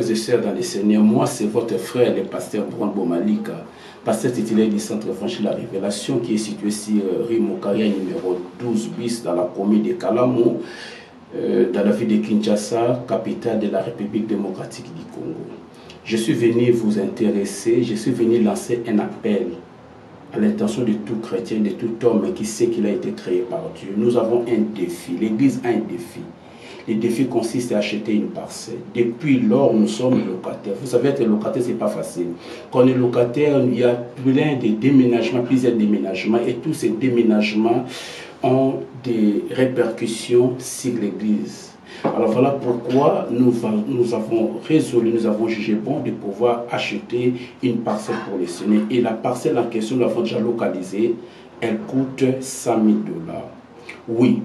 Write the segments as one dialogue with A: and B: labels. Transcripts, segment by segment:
A: frères et sœurs dans les Seigneurs, moi c'est votre frère, le pasteur Brombo Malika, pasteur titulaire du Centre Évangile La Révélation qui est situé sur rue Mokaria numéro 12 bis dans la commune de Kalamo, dans la ville de Kinshasa, capitale de la République démocratique du Congo. Je suis venu vous intéresser, je suis venu lancer un appel à l'intention de tout chrétien, de tout homme qui sait qu'il a été créé par Dieu. Nous avons un défi, l'Église a un défi. Le défi consiste à acheter une parcelle. Depuis lors, nous sommes locataires. Vous savez, être locataire, ce n'est pas facile. Quand on est locataire, il y a plein de déménagements, plusieurs déménagements, et tous ces déménagements ont des répercussions sur l'Église. Alors voilà pourquoi nous avons résolu, nous avons jugé bon de pouvoir acheter une parcelle pour les Seigneurs. Et la parcelle en question, nous l'avons déjà localisée, elle coûte 100 000 $. Oui.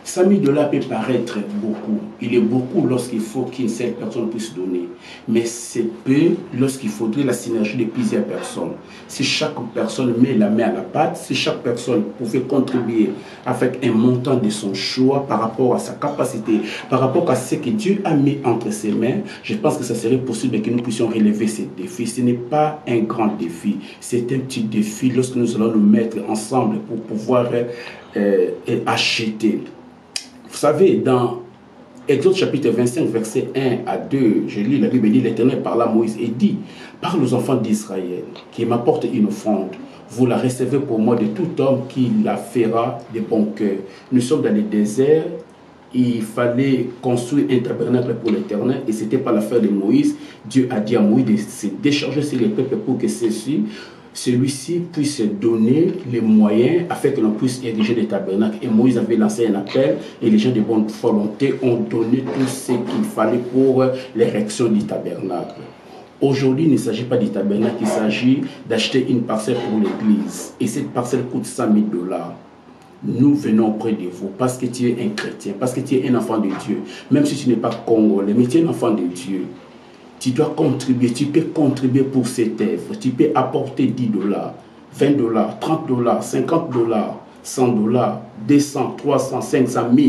A: 100 000 $ peut paraître beaucoup. Il est beaucoup lorsqu'il faut qu'une seule personne puisse donner. Mais c'est peu lorsqu'il faudrait la synergie de plusieurs personnes. Si chaque personne met la main à la pâte, si chaque personne pouvait contribuer avec un montant de son choix par rapport à sa capacité, par rapport à ce que Dieu a mis entre ses mains, je pense que ça serait possible que nous puissions relever ces défis. Ce n'est pas un grand défi, c'est un petit défi lorsque nous allons nous mettre ensemble pour pouvoir acheter. Vous savez, dans Exode chapitre 25, verset 1 à 2, je lis la Bible, dit l'Éternel parla à Moïse et dit, parle aux enfants d'Israël qui m'apportent une offrande. Vous la recevez pour moi de tout homme qui la fera de bon cœur. Nous sommes dans le désert, il fallait construire un tabernacle pour l'Éternel et ce n'était pas l'affaire de Moïse. Dieu a dit à Moïse de se décharger sur les peuples pour que celui-ci puisse donner les moyens afin que l'on puisse ériger des tabernacles. Et Moïse avait lancé un appel et les gens de bonne volonté ont donné tout ce qu'il fallait pour l'érection du tabernacle. Aujourd'hui, il ne s'agit pas du tabernacle, il s'agit d'acheter une parcelle pour l'église. Et cette parcelle coûte 100 000 $. Nous venons auprès de vous parce que tu es un chrétien, parce que tu es un enfant de Dieu. Même si tu n'es pas congolais, mais tu es un enfant de Dieu. Tu dois contribuer, tu peux contribuer pour cette œuvre. Tu peux apporter 10 $, 20 $, 30 $, 50 $, 100 $, 200, 300, 500 000,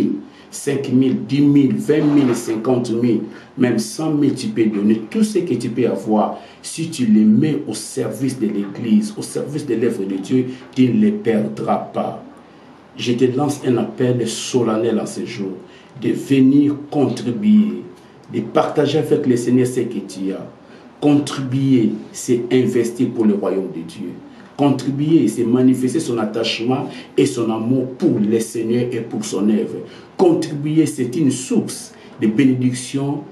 A: 5 000, 10 000, 20 000, 50 000, même 100 000, tu peux donner tout ce que tu peux avoir. Si tu les mets au service de l'Église, au service de l'œuvre de Dieu, tu ne les perdras pas. Je te lance un appel solennel en ce jour, de venir contribuer, de partager avec le Seigneur ce que tu as. Contribuer, c'est investir pour le royaume de Dieu. Contribuer, c'est manifester son attachement et son amour pour le Seigneur et pour son œuvre. Contribuer, c'est une source de bénédiction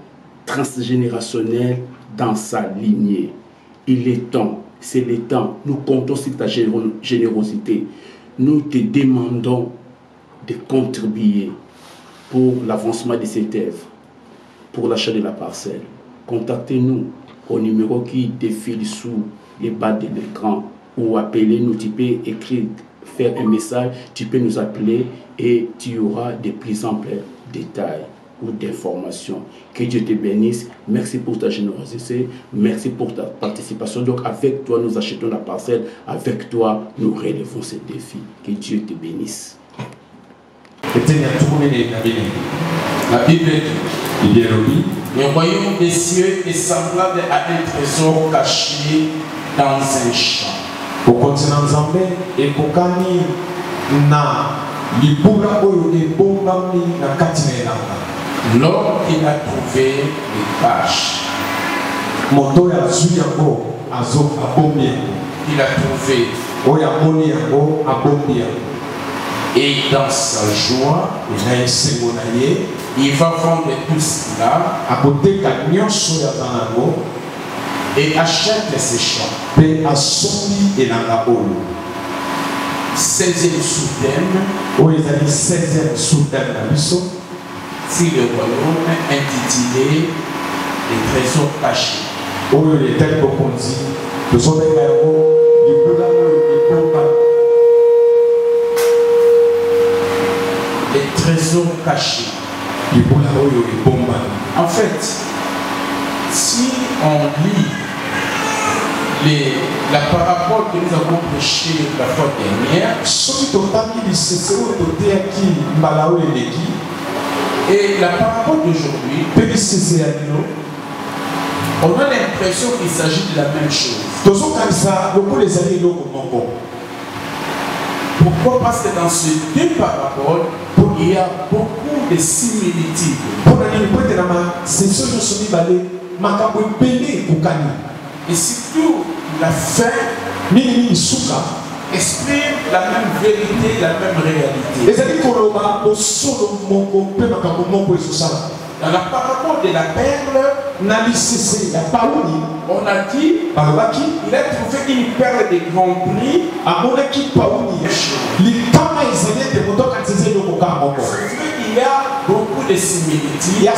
A: transgénérationnelle dans sa lignée. Il est temps, c'est le temps. Nous comptons sur ta générosité. Nous te demandons de contribuer pour l'avancement de cette œuvre, pour l'achat de la parcelle. Contactez-nous au numéro qui défile sous les bas de l'écran ou appelez-nous. Tu peux écrire, faire un message, tu peux nous appeler et tu auras de plus amples détails ou d'informations. Que Dieu te bénisse. Merci pour ta générosité. Merci pour ta participation. Donc avec toi, nous achetons la parcelle. Avec toi, nous relevons ce défi. Que Dieu te bénisse.
B: La Bible dit, le royaume des cieux est semblable à un trésor caché dans un champ.
C: Au continent Zambé et Kokani na libura oyo e bombami na katinelanga.
B: L'homme qui a trouvé les vaches,
C: moto ya zuyango azo abombi,
B: il a trouvé
C: oya moni yango abombi.
B: Et dans sa joie, il va vendre tout cela et achète ses champs. 16e sous-thème, si le royaume intitulé les trésors cachés. Les trésors cachés. En fait, si on lit la parabole que nous avons prêchée la fois dernière, et la parabole d'aujourd'hui, On a l'impression qu'il s'agit de la même chose. Pourquoi? Parce que dans ces deux paraboles, il y a beaucoup de similitudes. Et surtout, la fin exprime la même vérité, la même réalité. Dans la parabole de la perle, on a dit il a trouvé une perle de grand prix. Il y a beaucoup de similitudes,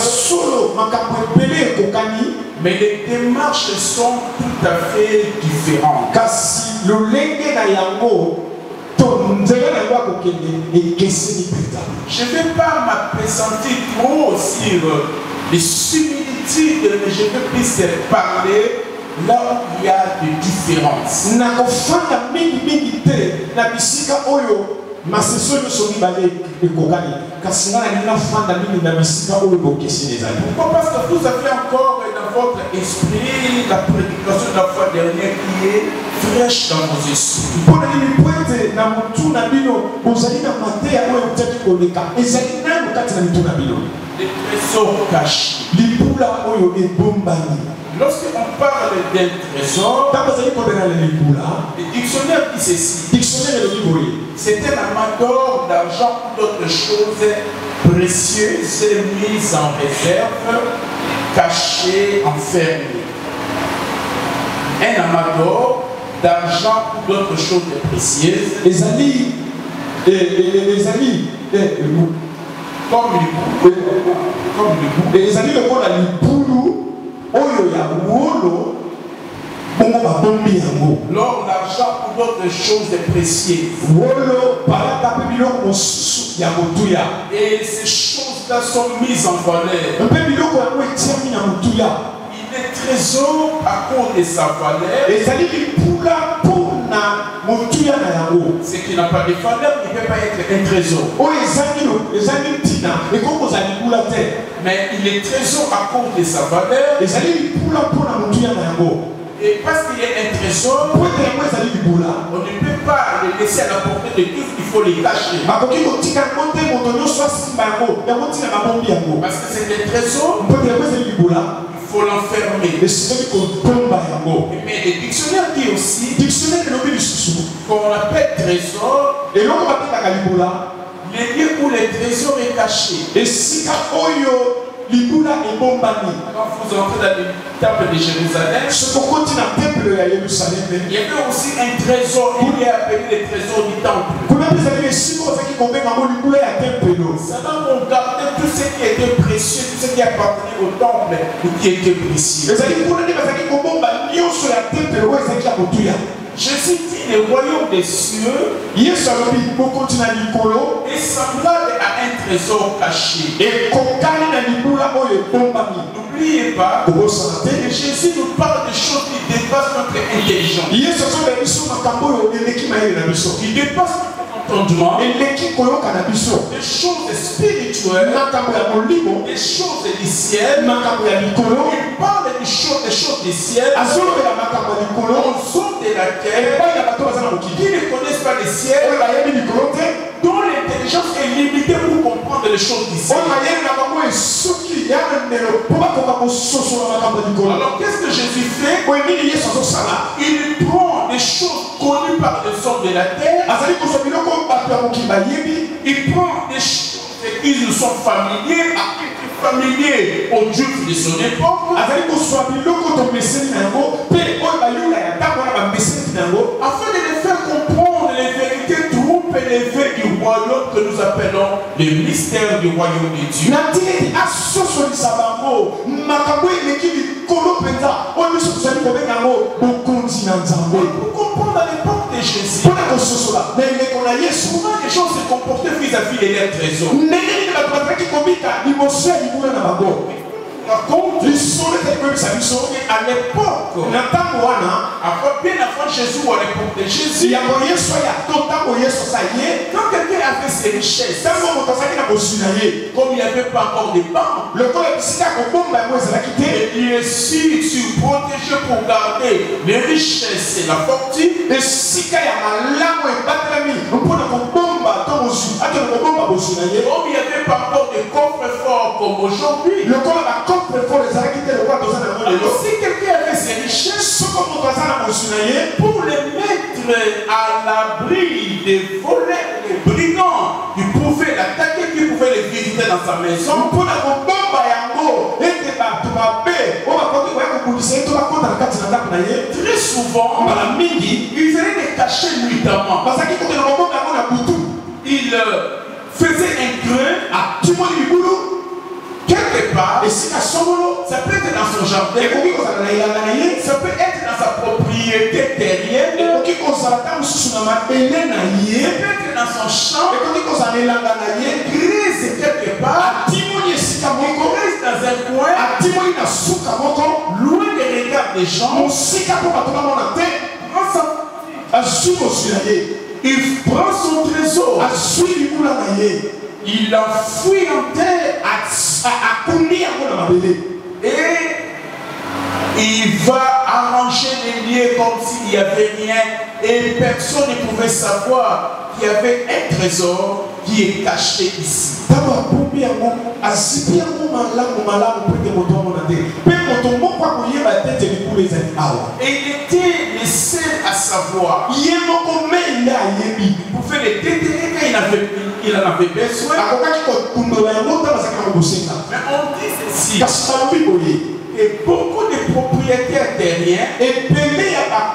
B: mais les démarches sont tout à fait différentes. Je ne vais pas m'appesantir trop sur les similitudes, mais je veux plus parler là où il y a des différences. Pourquoi? Parce que vous avez encore dans votre esprit la prédication de la fois dernière qui est fraîche dans vos esprits. Les trésors cachés. Lorsqu'on parle d'un trésor, le dictionnaire dit ceci: c'est un amas d'or, d'argent ou d'autres choses précieuses mises en réserve, cachées, enfermées. Un amas d'or, d'argent ou d'autres choses précieuses, comme l'or, l'argent ou d'autres choses précieuses. Et ces choses-là sont mises en valeur. Il est trésor à cause de sa valeur. Ce qui n'a pas de valeur ne peut pas être un trésor. Mais il est trésor à cause de sa valeur. Et parce qu'il y a un trésor, on ne peut pas le laisser à la portée de tous, il faut les cacher. Parce que c'est un trésor, il faut l'enfermer. Mais le dictionnaire dit aussi qu'on appelle trésor les lieux où le trésor est caché. Quand vous entrez dans le temple de Jérusalem, il y avait aussi un trésor, il est appelé le trésor du temple. Ça va regarder tout ce qui était précieux, tout ce qui appartenait au temple ou qui était précieux. Jésus dit le royaume des cieux est semblable à un trésor caché. N'oubliez pas que Jésus nous parle de choses qui dépassent notre intelligence. Qui dépassent entendement, des choses spirituelles, des choses du ciel. Il parle des choses du ciel, en zone de laquelle qui ne connaissent pas le ciel, dont l'intelligence est limitée pour comprendre les choses du ciel. Alors qu'est-ce que Jésus fait? Il prend des choses connues par les hommes de la terre. Il prend des choses qui nous sont familiers, aux Juifs de son époque, afin de les faire comprendre les vérités trop élevées du royaume que nous appelons le mystère du royaume de Dieu. Pour comprendre à l'époque de Jésus, comment les gens se comportaient vis-à-vis de leurs trésors. raconte à l'époque, bien avant Jésus ou à l'époque de Jésus, quand quelqu'un avait ses richesses, comme il n'y avait pas encore de banques, il est sur protégé pour garder les richesses et la fortune. Comme il n'y avait pas encore de coffre-fort comme aujourd'hui, alors si quelqu'un avait ses richesses, pour les mettre à l'abri des volets, des brigands qui pouvaient l'attaquer, qui pouvaient les visiter dans sa maison, très souvent, ils allaient les cacher nuitamment. Ils faisaient un grain à quelque part, ça peut être dans son jardin, ça peut être dans sa propriété terrienne, ça peut être dans son champ, grise quelque part, grise dans un coin, loin des regards des gens. Il prend son trésor, il l'enfuit en terre, et il va arranger les lieux comme s'il n'y avait rien, et personne ne pouvait savoir qu'il y avait un trésor qui est caché ici. Et il était le seul à savoir. Il pouvait les déterrer quand il en avait besoin. Mais on dit ceci. Et beaucoup de propriétaires terriens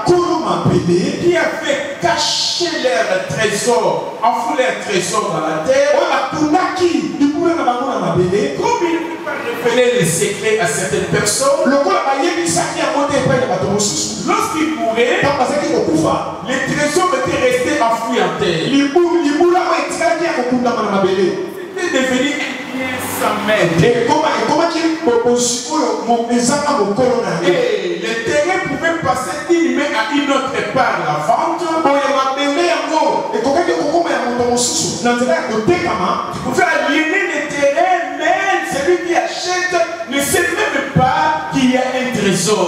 B: qui avaient caché leur trésor, enfoui leur trésor dans la terre, comme ils ne pouvaient pas révéler les secrets à certaines personnes, lorsqu'ils mouraient, les trésors étaient restés enfouis en terre. C'était devenu sans maître. Et le terrain pouvait passer d'une main à une autre par la vente. Tu pouvais aliéner le terrain, mais celui qui achète ne sait même pas qu'il y a un trésor.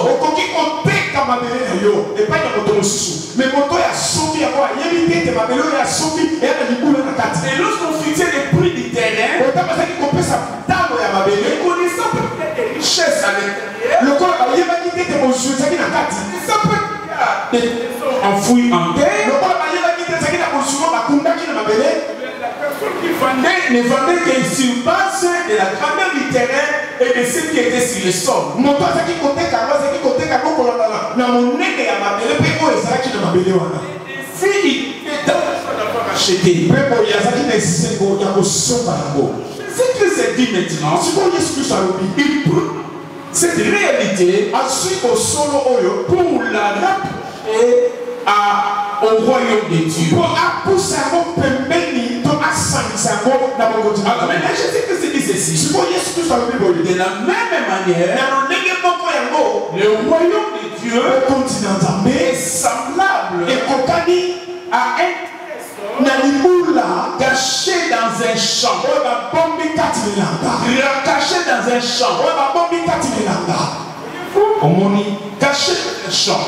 B: Et lorsqu'on fixait les prix du terrain, les connaissants peut-être des richesses à l'intérieur, des trésors enfouis en terre. La personne qui vendait ne vendait qu'une surface de la grandeur du terrain et de ce qui était sur le sol. Si il est dans d'avoir acheté, ce que c'est dit maintenant, il prend cette réalité pour la rapprocher au royaume de Dieu. Alors maintenant, je sais que c'est dit ceci. De la même manière, le royaume de Dieu est semblable à un caché dans un champ. Caché dans un champ. Caché dans un champ.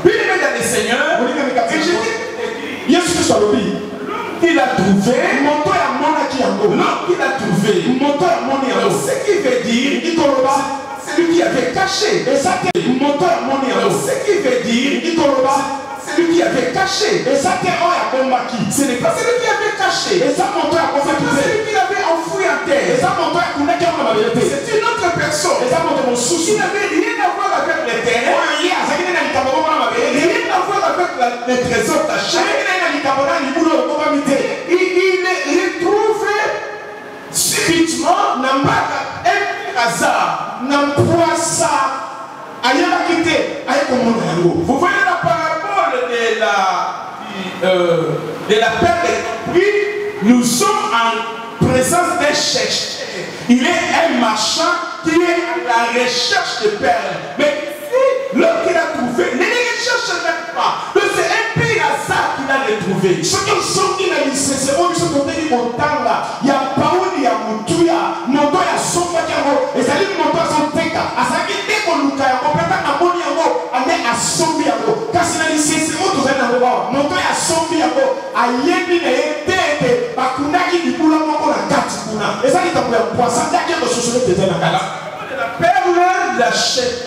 B: Puis il met dans le Seigneur. Et je dis, il a trouvé. L'homme qu'il a trouvé. Ce qui veut dire, celui qui avait caché. Ce qui veut dire, celui qui avait caché. Ce n'est pas celui qui avait caché. C'est pas celui qui l'avait enfoui en terre. C'est une autre personne. Il n'avait rien à voir avec les terrains. Rien à voir avec les trésors cachés. Il retrouve subitement un hasard. Vous voyez la parabole de la perte des prix. Nous sommes en présence d'un chercheur Il est un marchand qui est à la recherche de perles. Mais ici, l'homme qu'il a trouvé, ne les recherche même pas. Donc c'est un pire hasard qu'il a retrouvé. Ce que sont dit dans l'ICC, on se donne des montagnes là. Il y a Paouli, il y a Moutuya, Moto, il y a Sofa Kiamo, et ça dit Moto à son teka. À ça qui est qu'on nous caille, on peut pas n'avoir Yamo, on est à Sombi Yamo. Car c'est dans l'ICC, on doit n'avoir. Moto à Sombi Yamo, à Yebi, et Tete, Bakunaki, du Poula, Moko, la Katikuna. Et ça dit qu'on peut poisson, il y a quelque chose de la perle de la chaîne.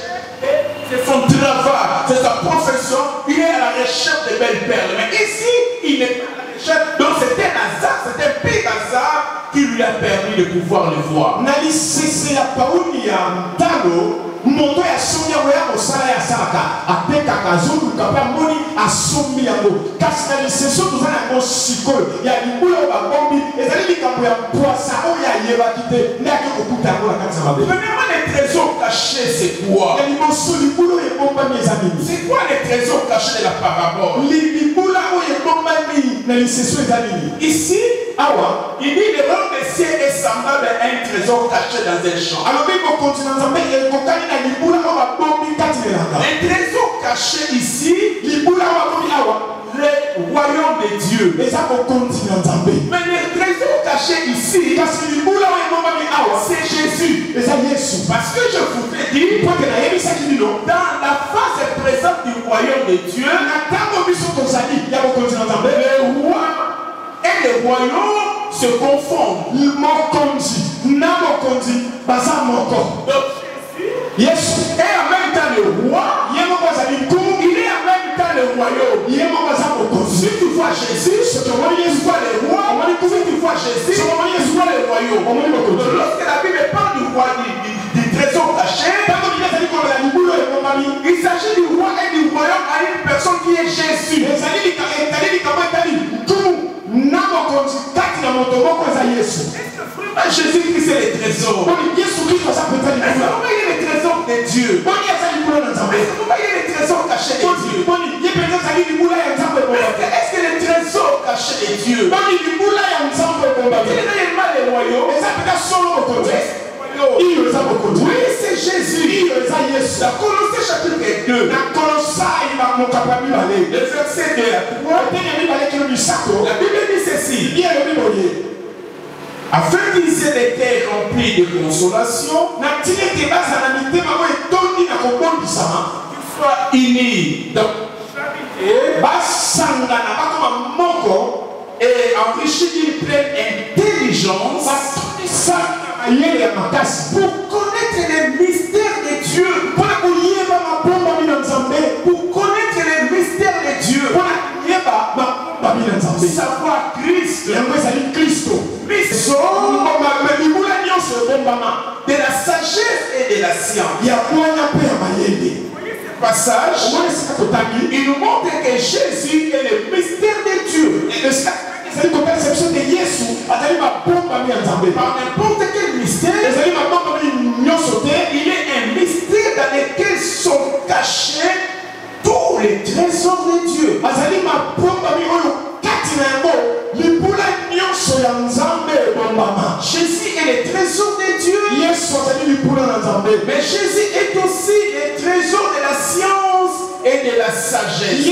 B: C'est son travail, c'est sa profession. Il est à la recherche de belles perles. Mais ici, il n'est pas à la recherche. Donc c'était un hasard, c'était un pire hasard qui lui a permis de pouvoir le voir. Nali sese ya pauni ya mtalo. Moto ya somi ya wea osala ya salaka. Apeka kazulu kapea moni asomi ya mo. Kasi nali sese tuzana ya konsikolo. Ya libula wa bombi. Ezali likambo ya poisa. O ya yeba kite. Ndaki okuta ya mola kati ya mabe. Premièrement, les trésors cachés, c'est quoi? C'est quoi les trésors cachés de la parabole? Ici, il dit le royaume des cieux est semblable à un trésor caché dans un champ. Les trésors cachés ici, le royaume de Dieu. Mais les trésors cachés ici, c'est Jésus. Parce que je voudrais dire, dans la phase présente du royaume de Dieu, le roi et le royaume se confondent. Donc Jésus est en même temps le roi, il est en même temps le royaume. Si tu vois Jésus, tu vois le roi. Si tu vois Jésus, tu vois le royaume. Lorsque la Bible parle du roi, du trésor caché, il s'agit du roi et du royaume à une personne qui est Jésus. Jésus-Christ est le trésor. Comment il est le trésor de Dieu? Comment il est le trésor caché de Dieu? Est-ce que le trésor caché de Dieu, il est réellement le royaume? Oui, c'est Jésus. La Colossiens chapitre 2. Le verset 2 à 3. La Bible dit ceci. Afin qu'ils aient des cœurs remplis de consolation, qu'ils soient unis dans et enrichis d'une pleine intelligence pour connaître les mystères de Dieu. Pour connaître les mystères de Dieu. Savoir Christ. De la sagesse et de la science. Passage, il nous montre que Jésus est le mystère de Dieu. Par n'importe quel mystère, il est un mystère dans lequel sont cachés tous les trésors de Dieu. Jésus est le trésor de Dieu. Mais Jésus est aussi le trésor de la science et de la sagesse.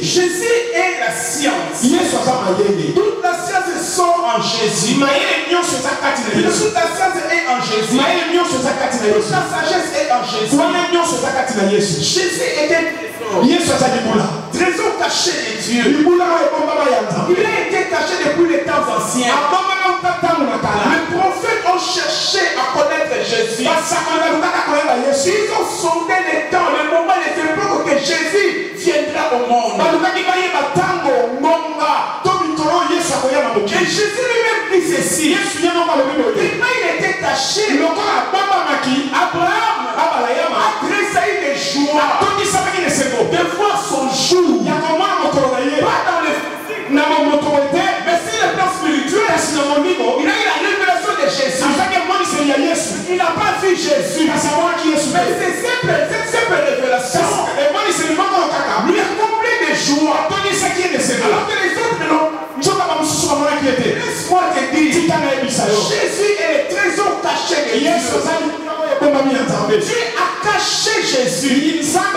B: Jésus est la science. Toute la science sont en Jésus. Toute la science est en Jésus. Toute la sagesse est en Jésus. Jésus est un trésor. Trésor caché de Dieu. Il a été caché depuis les temps anciens. Les prophètes ont cherché à connaître Jésus. Ils ont sondé les temps, le moment, les époques que Jésus viendra au monde. Et Jésus lui-même dit ceci. Il était caché. Abraham a tressailli de joie de voir son jour. Pas dans le physique, mais sur le plan spirituel. Il a eu la révélation de Jésus. Il n'a pas vu Jésus. Mais c'est cette révélation lui a comblé de joie. Alors que les autres non. Les Dieu a caché Jésus dans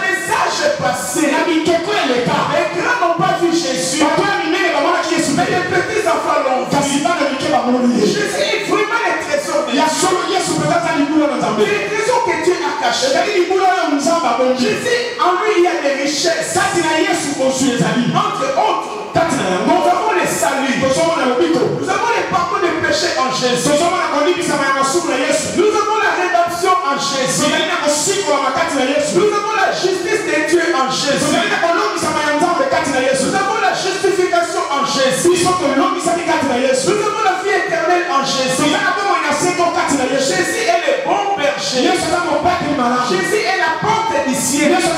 B: les âges passés. Les grands n'ont pas vu Jésus, mais les petits enfants l'ont vu. Jésus est vraiment le trésor de Dieu. Les trésors que Dieu a cachés. Jésus, en lui, il y a des richesses. Entre autres, nous avons les saluts. Nous avons les pardons des péchés en Jésus. Nous avons la rédemption en Jésus. Nous avons la justice de Dieu en Jésus. Nous avons la justification en Jésus. Nous avons la vie éternelle en Jésus. Jésus est le bon berger. Jésus est la porte du ciel. Jésus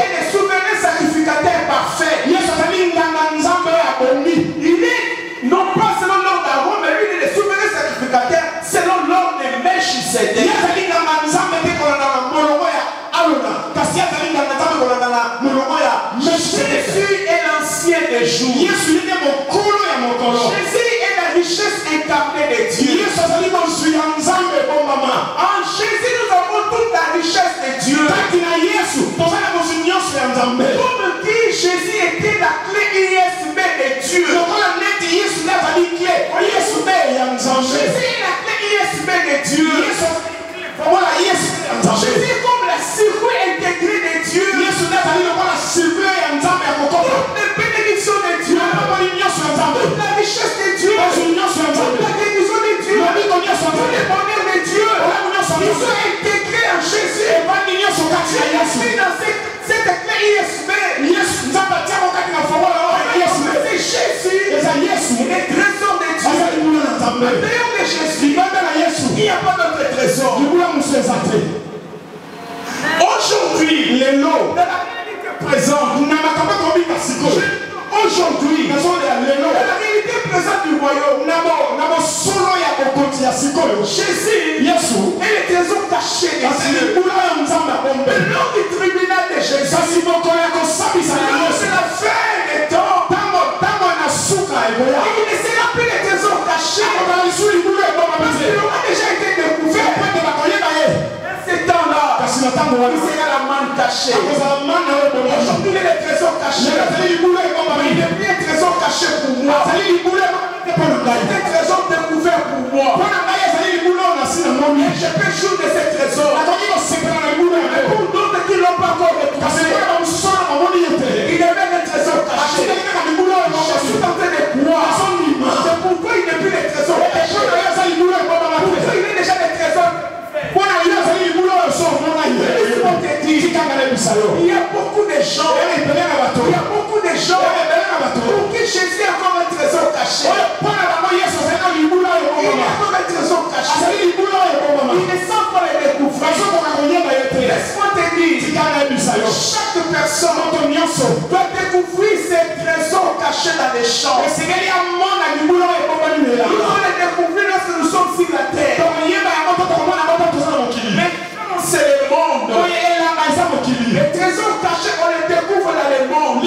B: est le souverain sacrificateur parfait. Il est non pas selon l'ordre d'Aaron, mais lui il est le souverain sacrificateur selon l'ordre de Melchisédek. Jésus est l'ancien des jours. Jésus est la richesse incarnée de Dieu. En Jésus nous avons toute la richesse de Dieu. Comme dit Jésus était la clé USB de Dieu. Jésus est la clé USB de Dieu. Jésus est comme la circuit intégré de Dieu. Toutes les bénédictions de Dieu. Toute la richesse de Dieu. Toute la guérison de Dieu. Tous les bonheurs de Dieu. Ils sont intégrés en Jésus. Jésus dans cette clé USB. C'est Jésus. Il est trésor de Dieu. Dehors de Jésus, il n'y a pas d'autre trésor. Aujourd'hui, dans la réalité présente, aujourd'hui, dans la réalité présente du royaume, Jésus est le trésor caché de Dieu. Lors du tribunal de Jésus, c'est la fin des temps. Il ne sera plus le trésor caché. Parce qu'il aura déjà été découvert. Ce temps-là, il sera la manne cachée. Aujourd'hui, il est le trésor caché. Il n'est plus un trésor caché pour moi. C'est un trésor découvert pour moi. Et je peux jouer de ce trésor. Mais pour d'autres qui ne l'ont pas encore découvert, il est même un trésor caché. Je suis en train de croire. C'est pourquoi il n'est plus le trésor caché. Pourquoi il est déjà le trésor. Il y a beaucoup de gens pour qui Jésus est encore un trésor caché. Il est encore un trésor caché. Il ne sent pas le découvrir. Laisse-moi te dire, chaque personne doit découvrir ses trésors cachés dans les champs. Il faut les découvrir lorsque nous sommes sur la terre. Mais c'est le monde. Les trésors cachés, on les découvre dans le monde. On ne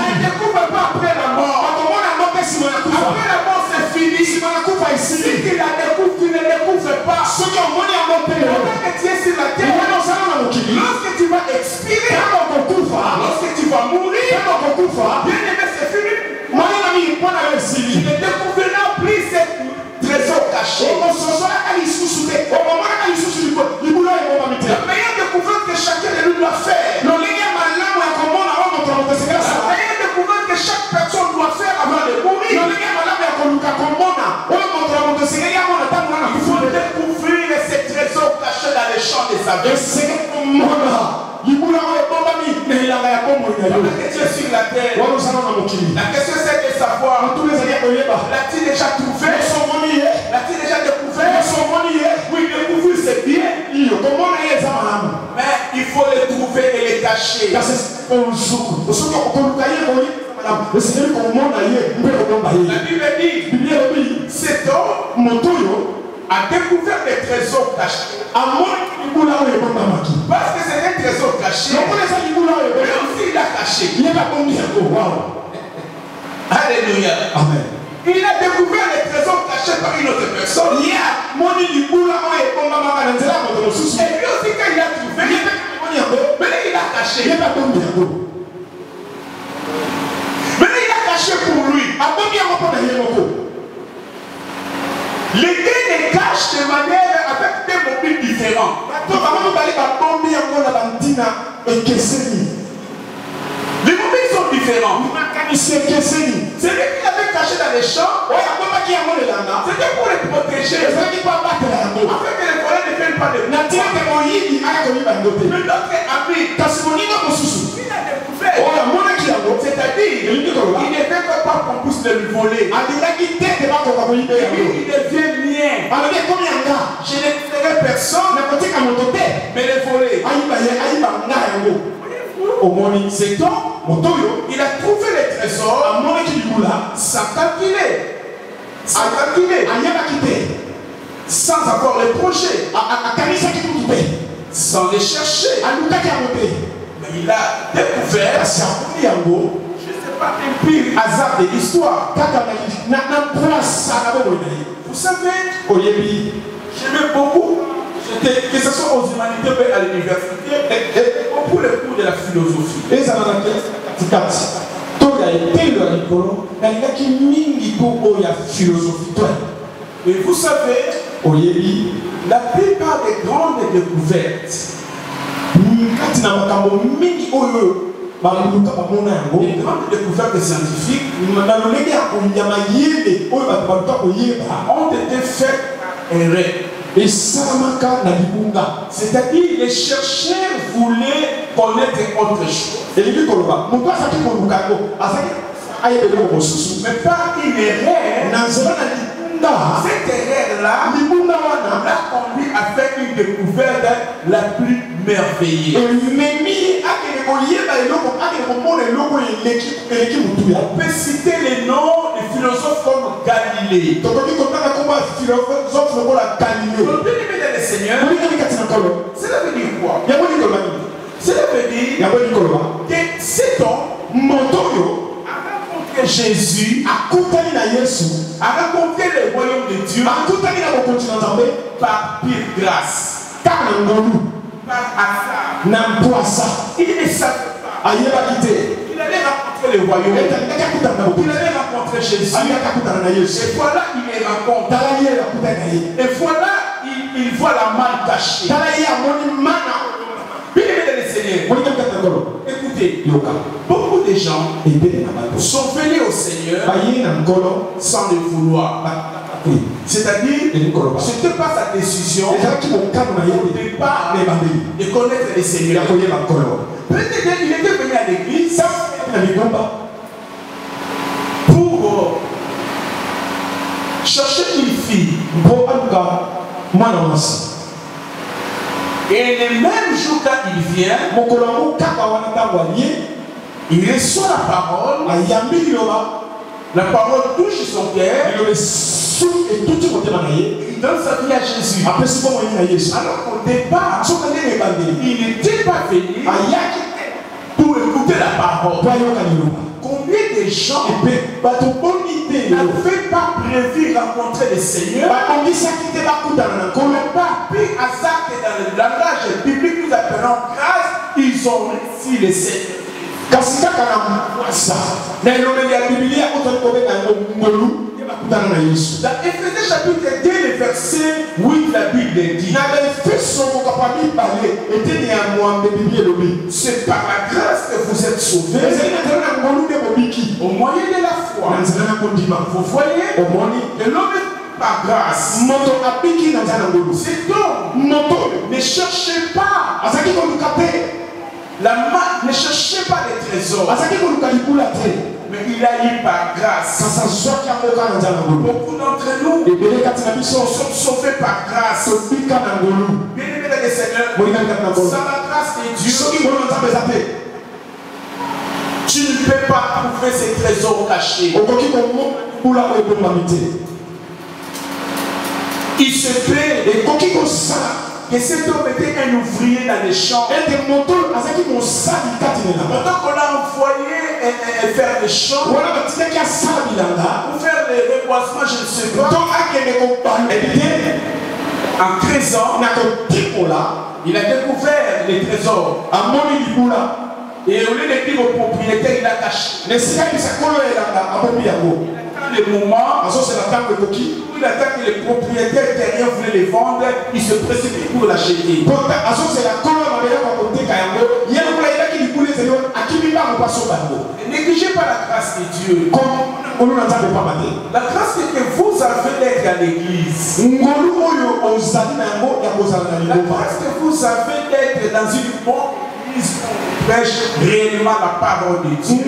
B: les découvre pas après la mort. Après la mort, c'est fini. Si tu la découvres, tu ne découvres pas. Pendant que tu es sur la terre, lorsque tu vas expirer, lorsque tu vas mourir, bien aimé, c'est fini. Tu ne découvriras plus ces trésors cachés. La meilleure découverte que chacun de nous doit faire. La meilleure découverte que chaque personne doit faire avant de mourir. Il faut découvrir ces trésors cachés dans les champs des abeilles. Pendant que tu es sur la terre, la question c'est de savoir, l'as-tu déjà trouvé? L'as-tu déjà découvert? Oui, découvrir c'est bien. Mais il faut les trouver et les cacher. La Bible dit, cet homme a découvert des trésors cachés. Parce que c'est un trésor caché. Mais aussi il a caché. Alléluia.
C: Amen.
B: Il a découvert les trésors cachés par Les deux les cachent de manière avec des mobiles différents. Les mobiles sont différents. Celui qui avait caché dans les champs, c'était pour les protéger. Afin que les voleurs ne viennent pas de Mais notre ami, il a découvert. C'est-à-dire, il ne veut pas qu'on puisse le voler. Il devient mien. Je ne ferai personne, mais les voler. Cet homme, il a trouvé les trésors sans calculer. Sans avoir les projets. Sans les chercher. Mais il a découvert, je ne sais pas, un pire hasard de l'histoire. Vous savez, j'aimais beaucoup, que ce soit aux humanités ou à l'université, pour les cours de la philosophie. Et vous savez, la plupart des grandes découvertes, les grandes découvertes scientifiques ont été faites en rêve. C'est-à-dire les chercheurs voulaient connaître autre chose. Mais pas une erreur. Cette erreur-là l'a conduit à faire une découverte la plus merveilleuse. On peut citer les noms des philosophes comme Galilée. Le bien-aimé dans le Seigneur, cela veut dire quoi? Cela veut dire que cet homme, Jésus a rencontré le royaume de Dieu par pure grâce, par hasard. Il ne savait pas. Il allait rencontrer le royaume. Il allait rencontrer Jésus. Et voilà, il les rencontre. Et voilà, il voit la main cachée. Écoutez, beaucoup de gens sont venus au Seigneur sans le vouloir. C'est-à-dire, ce n'était pas sa décision au départ de connaître le Seigneur. Peut-être il était venu à l'église pour chercher une fille. Et le même jour quand il vient, il reçoit la parole. La parole touche son cœur. Il donne sa vie à Jésus. Alors qu'au départ, il n'était pas venu pour écouter la parole. Combien de gens n'avaient pas prévu rencontrer le Seigneur? On n'a pas pris hasard que dans le langage biblique nous appelons grâce, ils ont reçu le Seigneur. Dans Éphésiens chapitre 2, le verset 8, la Bible dit: c'est par la grâce que vous êtes sauvés au moyen de la foi. Vous voyez, que l'homme par grâce. C'est donc, ne cherchez pas la main, ne cherchez pas les trésors. Mais il a eu par grâce. Beaucoup d'entre nous sont sauvés par grâce. Bien-aimés dans le Seigneur, sans la grâce de Dieu, tu ne peux pas trouver ces trésors cachés. Il se fait que cet homme était un ouvrier dans les champs. Pendant qu'on l'a envoyé faire des champs, ou faire les reboisements, je ne sais pas. En 13 ans, il a découvert les trésors. Et au lieu de dire au propriétaire, il a caché. des moments
C: c'est la table de coquille.
B: où il attend que les propriétaires terriens voulaient les vendre, ils se précipitent pour l'acheter.
C: C'est la colonne à côté Kayango. Il y a un moyen qui dit à qui vit pas au bango.
B: Ne négligez pas la grâce de Dieu.
C: Comme on n'entend pas matin.
B: La grâce que vous avez d'être à l'église.
C: La
B: grâce que vous avez d'être dans une bonne église où on prêche réellement la parole de Dieu.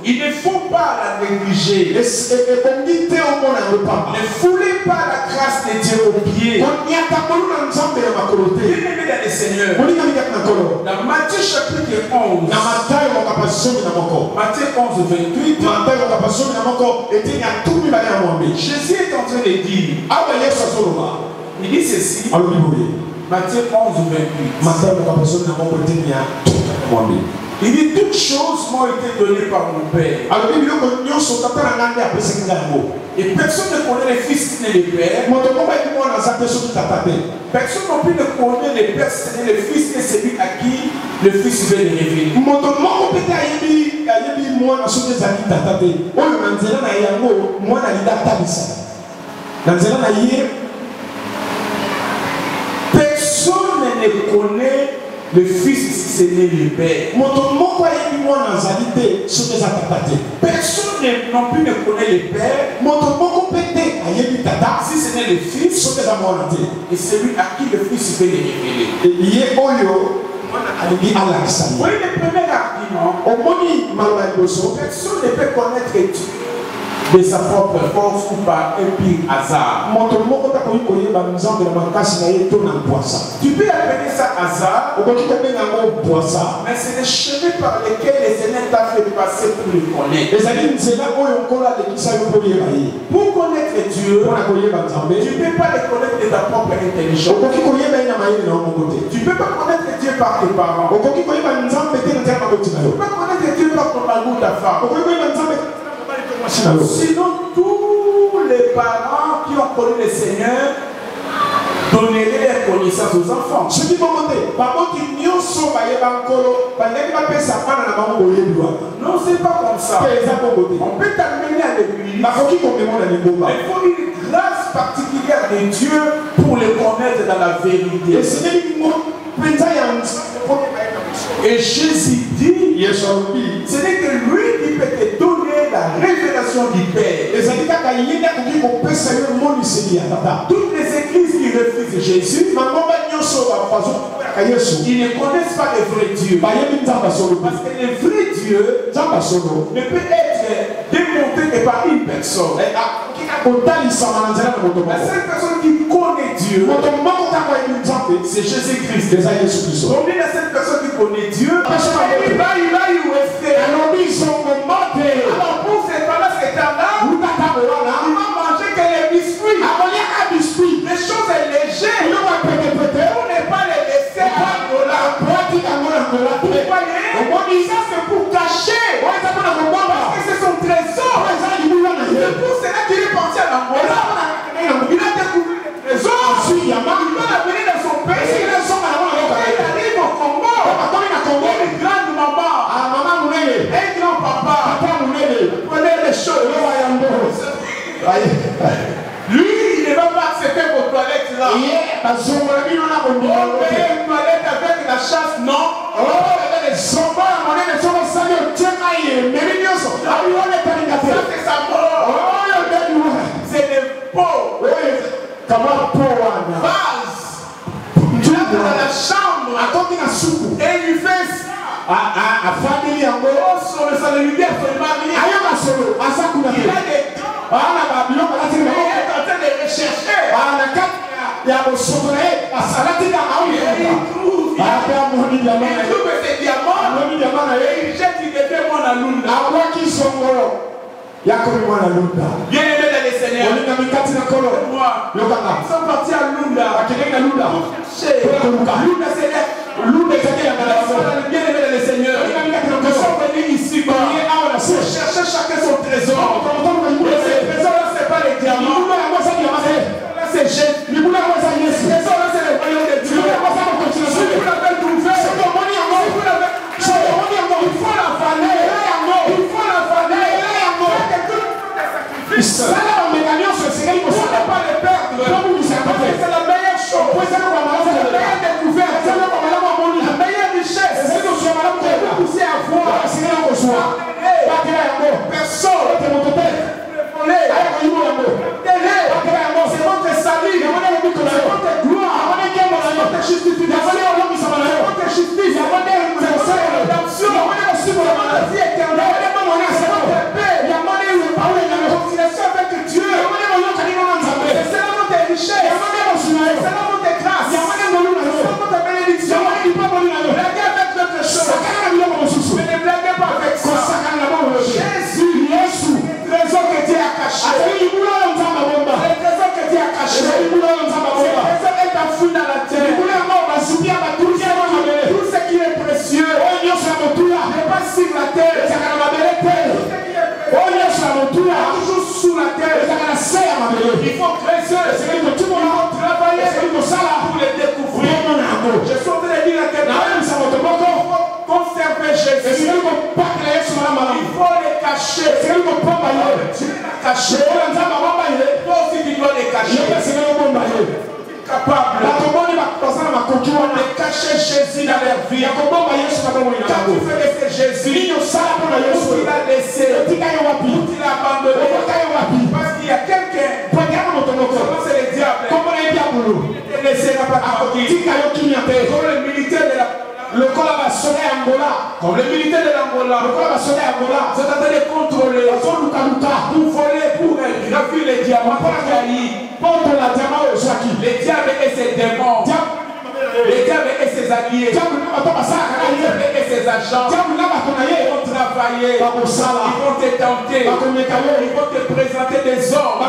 B: Il ne faut pas la négliger. Ne foulez pas la grâce de Dieu aux pieds. Bien-aimés dans le Seigneur. Dans Matthieu chapitre 11. Matthieu 11, 28. Jésus est en train de dire. Il dit ceci. Matthieu 11, 28. Il dit toutes choses m'ont été données par mon Père. Et personne ne connaît les fils ni les pères. Personne non plus ne connaît les pères ni les fils et celui à qui le fils veut les révéler. Personne ne connaît le fils si ce n'est le père. Personne non plus ne connaît le père si ce n'est le fils et celui à qui le fils veut les révéler. Oui, le premier argument, personne ne peut connaître Dieu de sa propre force ou par un pire hasard. Tu peux appeler ça hasard, mais c'est le chemin par lequel les Seigneur t'a fait passer pour le connaître. Pour connaître Dieu, tu ne peux pas le connaître de ta propre intelligence. Tu ne peux pas connaître Dieu par tes parents. Tu ne peux pas connaître Dieu par ton mari ou ta femme. Sinon, tous les parents qui ont connu le Seigneur donneraient leur connaissance aux enfants. Non, c'est pas comme ça. On peut t'amener à l'église. Il faut une grâce particulière de Dieu pour le connaître dans la vérité. Et Jésus dit, ce n'est que lui qui peut te donner la révélation du Père. Toutes les églises qui refusent Jésus, ils ne connaissent pas le vrai Dieu. Parce que le vrai Dieu ne peut être démontré que par une personne. La seule personne qui connaît Dieu, c'est Jésus-Christ. Combien de cette personne qui connaît Dieu, il va où est-ce. Alors pour ces parents, c'est là, il va manger que les biscuits. Les choses légères. On n'est pas les laisser ça c'est pour cacher. Parce que c'est son trésor. C'est pour cela qu'il est parti à l'Angola. Il a découvert le trésor. Il va l'amener dans son pays. Il arrive au Congo. Une grande maman. Un grand papa. Prenez les choses. Lui, il ne va pas accepter vos toilettes là. On fait une toilette avec la chasse, non? Ça c'est sa mort. C'est des pots. Vase. Tu l'as dans la chambre. Et il lui fait ça. Ça ne lui dit absolument rien. Il a des temps. Il est en train de rechercher. Il trouve ces diamants. Et il jette, il devient mon alumni. Bien-aimé dans les Seigneurs, moi, ils sont partis à Lunda. Lunda, c'est bien-aimé dans les Seigneurs. Ils sont venus ici pour chercher chacun son trésor. Le trésor là, c'est pas les diamants. Là, c'est Jésus. Le trésor là, c'est le royaume de Dieu. Si vous l'avez trouvé, sacrifice. Ce n'est pas les perdre. C'est la meilleure chose. C'est la meilleure découverte. La meilleure richesse. Que vous puissiez avoir. Personne. C'est votre salut. C'est votre gloire. C'est votre justification. C'est votre justice. C'est votre rédemption. C'est votre vie éternelle. C'est votre paix. La conciliation avec Dieu. C'est cela votre richesse. C'est cela votre grâce. C'est cela votre bénédiction. Blaguez avec notre chose. Mais ne blaguez pas avec ça. Jésus, le trésor que Dieu a caché. Le trésor que Dieu a caché. Le trésor est enfoui dans la terre. Tout ce qui est précieux n'est pas sur la terre. Toujours sous la terre. Il faut creuser. Il faut travailler pour les découvrir. Je suis en train de dire à quelqu'un, conserver Jésus. Il faut les cacher. Dieu l'a caché. Toi aussi tu dois les cacher. Capable de cacher Jésus dans leur vie. Quand tu fais laisser Jésus, où il a laissé, où il a abandonné, parce qu'il y a quelqu'un, c'est le diable, il ne laissera pas tranquille. Comme le militaire de la comme le militaire de l'Angola, vous êtes en train de contrôler pour voler, pour gravir les diamants, les diables et ses démons, les diables et ses alliés, les diables et ses agents, ils vont travailler, ils vont te tenter, ils vont te présenter des hommes,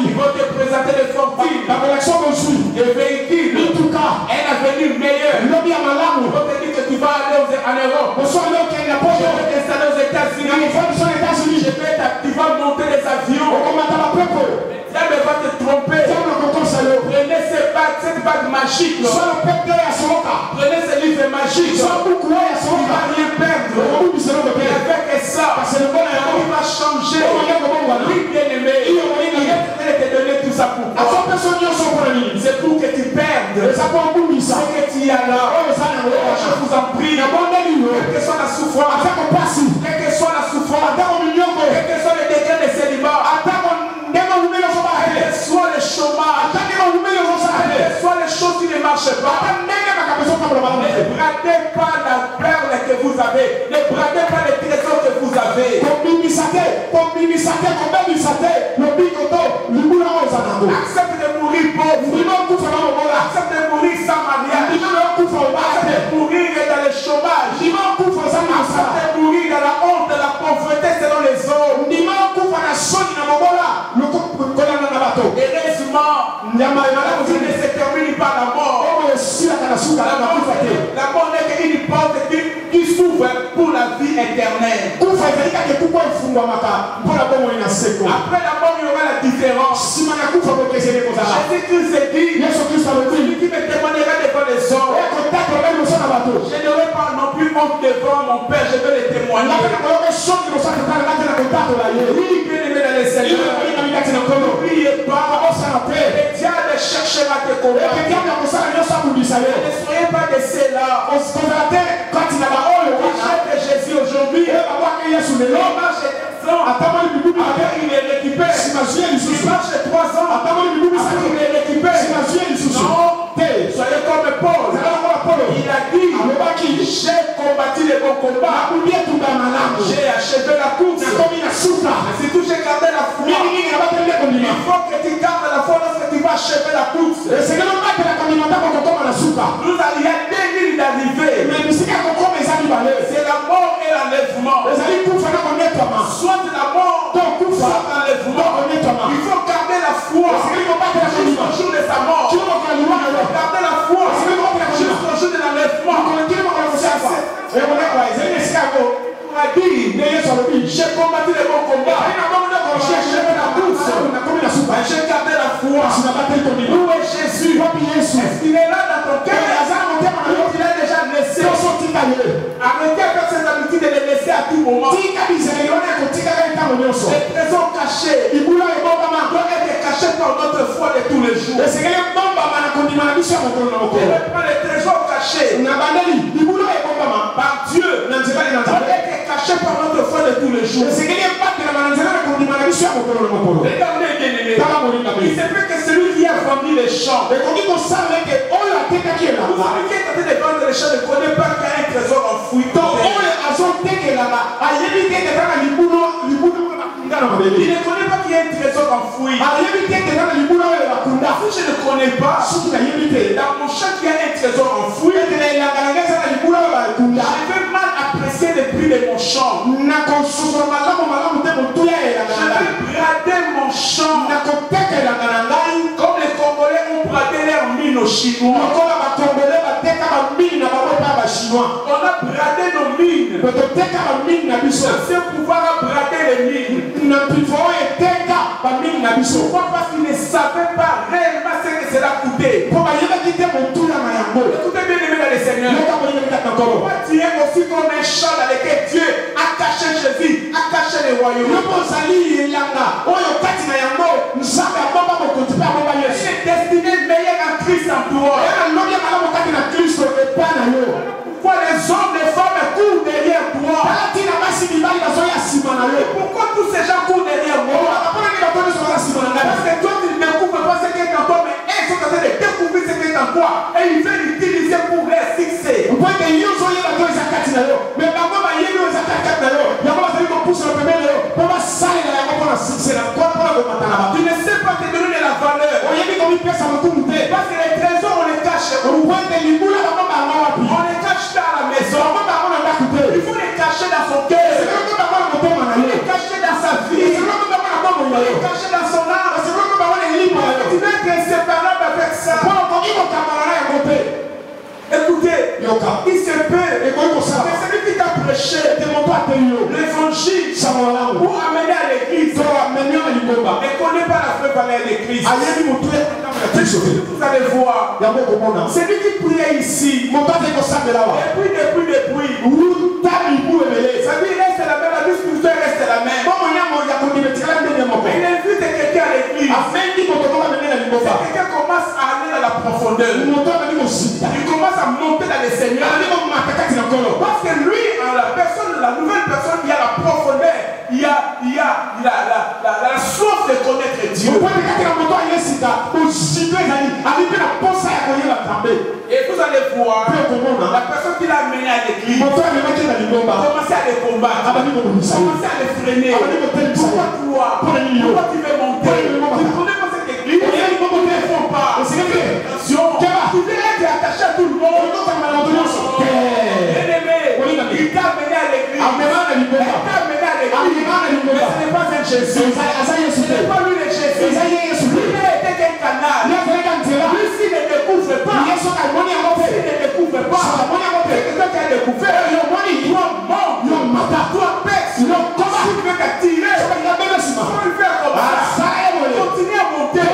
B: ils vont te présenter des fortunes, des véhicules, un avenir meilleur. Ils vont te dire que tu vas aller en Europe, je vais t'installer aux États-Unis, tu vas monter les avions. Le diable va te tromper. Prenez cette bague magique. Prenez ce livre magique. Tu ne vas rien perdre. Et avec ça, il va changer. Oui, bien aimé. Il va te donner tout ça pour toi. C'est pour que tu perdes ce que tu as là. Je vous en prie. Quelle que soit la souffrance, quelle que soit la souffrance, quel que soit le degré de célibat, soit le chômage, soit les choses qui ne marchent pas. Ne bradez pas la perle que vous avez. Ne bradez pas les trésors que vous avez. Accepte de mourir pauvre. Accepte de mourir sans mariage. Accepte de mourir dans le chômage. Accepte de mourir dans la honte, dans la pauvreté selon les hommes. Heureusement, Dieu ne se termine pas la mort. La mort n'est qu'une porte qui s'ouvre pour la vie éternelle. Après la mort, il y aura la différence. Jésus-Christ s'est dit, celui qui me témoignera devant les hommes, je n'aurai pas non plus honte devant mon Père, je vais le témoigner. Oui, bien aimé dans les Seigneurs, n'oubliez pas, le diable cherchera te combattre. Ne soyez pas de ceux-là. De Jésus aujourd'hui, il marche 10 ans, après il est récupéré. Il marche 3 ans, après il est récupéré. Non, soyez comme Paul. Il a dit, j'ai combattu le bon combat, j'ai achevé la course. Si tu j'ai gardé la foi, il faut que tu gardes la foi lorsque tu vas achever la course. Il y a 2 lignes d'arrivée. C'est la mort et l'enlèvement. Soit la mort, soit l'enlèvement. Il faut garder la foi jusqu'au jour de sa mort. Il faut garder la foi jusqu'au jour de l'enlèvement. On a dit, j'ai combattu le bon combat. J'ai achevé la course. J'ai gardé la foi. Où est Jésus? Est-ce qu'il est là dans ton cœur? Il a déjà laissé. Arrêtez à faire cette habitude de les laisser à tout moment. Les trésors cachés doivent être cachés par notre foi de tous les jours. Et reprend les trésors cachés par Dieu doivent être cachés par notre foi de tous les jours. Regardez bien aimé. Il se peut que celui qui a vendu les champs, vous savez qui est en train de vendre les champs ne connaît pas qu'il y a un trésor enfoui. Il ne connaît pas qu'il y a un trésor enfoui. Si je ne connais pas, dans mon champ qu'il y a un trésor enfoui, je vais mal apprécier le prix de mon champ. Je vais brader mon champ. Comme les Congolais ont bradé leur mine aux Chinois. On a bradé nos mines. C'est pouvoir brader les mines. Pourquoi? Parce qu'ils ne savaient pas réellement ce que cela coûtait. Écoutez bien aimé dans le Seigneur. Pourquoi tu es aussi comme un champ dans lequel Dieu a caché Jésus, a caché les royaumes. Il est destiné meilleur en Christ en toi. Pourquoi les hommes, les femmes courent derrière toi? Pourquoi tous ces gens courent derrière moi? Parce que toi tu ne découvres pas ce qui est en toi, mais ils sont en train de découvrir ce qui est en toi et ils veulent l'utiliser pour leur succès. Tu ne sais pas te donner de la valeur. Parce que les trésors on les cache. On les cache dans la maison. Il faut les cacher dans son cœur. Il faut les cacher dans sa vie. Il faut les cacher dans son âme. Tu dois être inséparable avec ça. Écoutez, il se peut que celui qui t'a prêché l'évangile pour amener à l'église ne connaît pas la vraie valeur de Christ. Vous allez voir, celui qui priait ici, et puis depuis, ça dit reste la même, la vie spirituelle reste la même. Il invite quelqu'un à l'église. Quelqu'un commence à aller dans la profondeur. Il commence à monter dans les seigneurs. Parce que lui, la nouvelle personne, il y a la profondeur. Il y a la soif de connaître Dieu. Et vous allez voir, la personne qui l'a amené à l'église commencer à les combattre, commencer à les freiner. Pourquoi toi? Pourquoi tu veux monter? Tu ne connais pas cette église? Tu ne font pas. Attention, tu veux être attaché à tout le monde. Bien-aimé, il t'a amené à l'église. Mais ce n'est pas un Jésus. Ce n'est pas lui le Jésus. Lui n'était qu'un canal. Lui s'il ne découvre pas. S'il ne découvre pas. C'est quelqu'un qui a découvert. Toi monte. Toi pèse. Si tu veux t'attirer, tu peux le faire comme ça. Continue à monter. Il y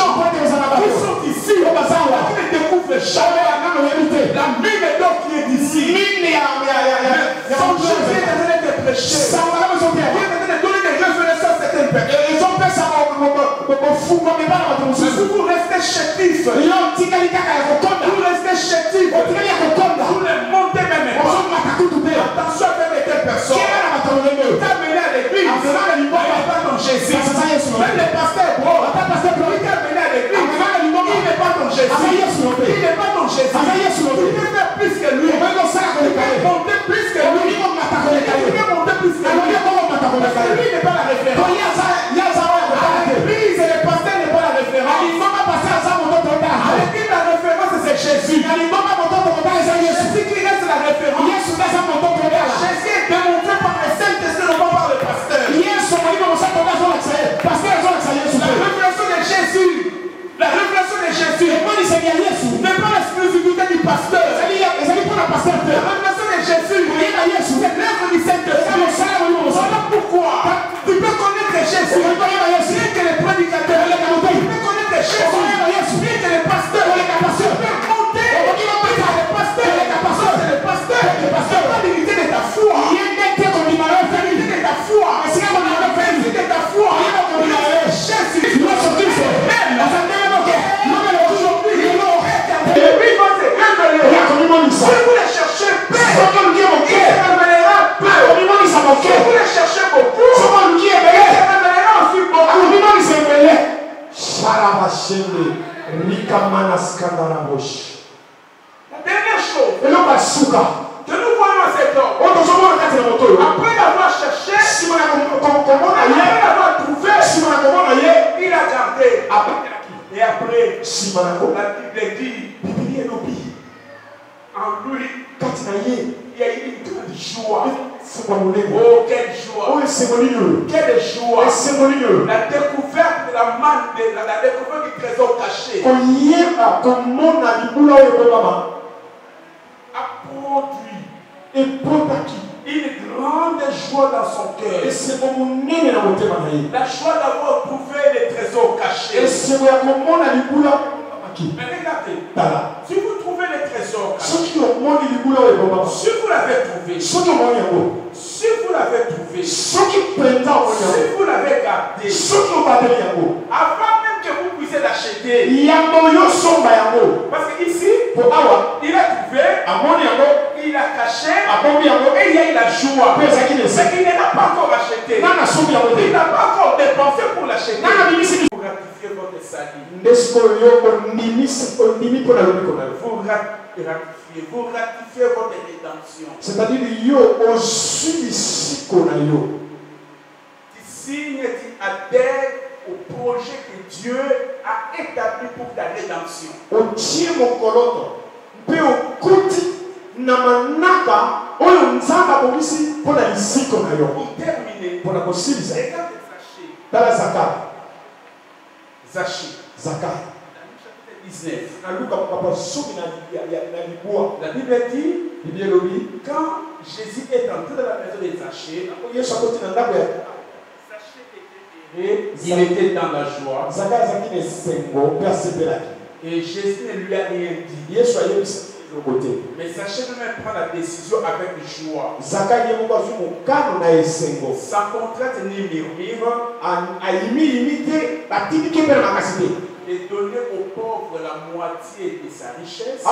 B: aura des gens qui sont ici. Qui ne découvrent jamais la mine d'or qui est ici. Son Jésus est en train de prêcher. Il est en train de donner des révélations à certaines personnes. Si vous restez chétif, vous restez chétif, vous les montez même pas. Attention à faire de telles personnes. Il t'a amené à l'église. Il n'est pas ton Jésus. Même les pasteurs, il t'a amené à l'église. Il n'est pas ton Jésus. Il n'est pas ton Jésus. Tu peux faire plus que lui. Tu peux monter plus que lui. Tu peux monter plus que lui. Parce que lui n'est pas la référence. L'église et les pasteurs n'est pas la référence. À l'église, la référence c'est Jésus. Jésus qui reste la référence. Jésus est démontré par les saints, non pas par le pasteur. La moqué. Vous les cherchez beaucoup.
D: C'est moi qui est belé.
B: C'est révélé aussi beaucoup.
D: Akubima ni sembele.
C: Sharabashende. Rikamana skandarabosh.
B: La dernière chose
D: Et le basuka.
B: que nous voyons à cet homme, après l'avoir cherché, après l'avoir trouvé, il a gardé. Et après, la Bible dit, en lui, il y a eu une grande joie. Oh, quelle joie! Quelle joie! La découverte de la découverte du trésor caché a produit une grande joie dans son cœur. La joie d'avoir trouvé les trésors cachés. Mais regardez, si vous trouvez les trésors cachés, si vous l'avez trouvé, si vous l'avez trouvé, si vous l'avez gardé, avant même que vous puissiez l'acheter, parce qu'ici, il a trouvé, il a caché, et il y a eu la joie. Mais il n'a pas encore acheté. Il n'a pas encore dépensé pour l'acheter. Pour ratifier votre salut. Vous ratifiez votre rédemption.
C: C'est-à-dire yo aussi ici qu'on a yo.
B: Tu signes, tu adhères au projet que Dieu a établi pour ta rédemption.
C: Au tient mon coloto. Peu au côté namanaka oyo nzamba bobisi pour la ici qu'on a yo.
B: Pour terminer,
C: pour la possible ça.
B: regarde Zaché.
C: Dans la zakat.
B: Zaché.
C: Zakat.
B: 19.
C: La
B: Bible dit, quand Jésus est entré dans la maison de Zaché, il était dans la joie. Et Jésus ne lui a rien dit. Mais Zaché même prend la décision avec joie. Sans contrainte ni murmure. Et donner aux pauvres la moitié de sa richesse.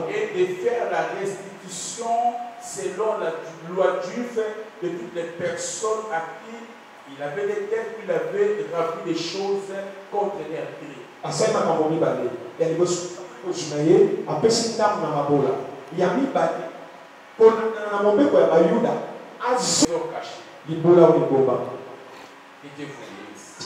B: Et de faire la restitution selon la loi juive de toutes les personnes à qui il avait des dettes, il avait rempli des choses contre leur gré. Et Dieu vous bénisse.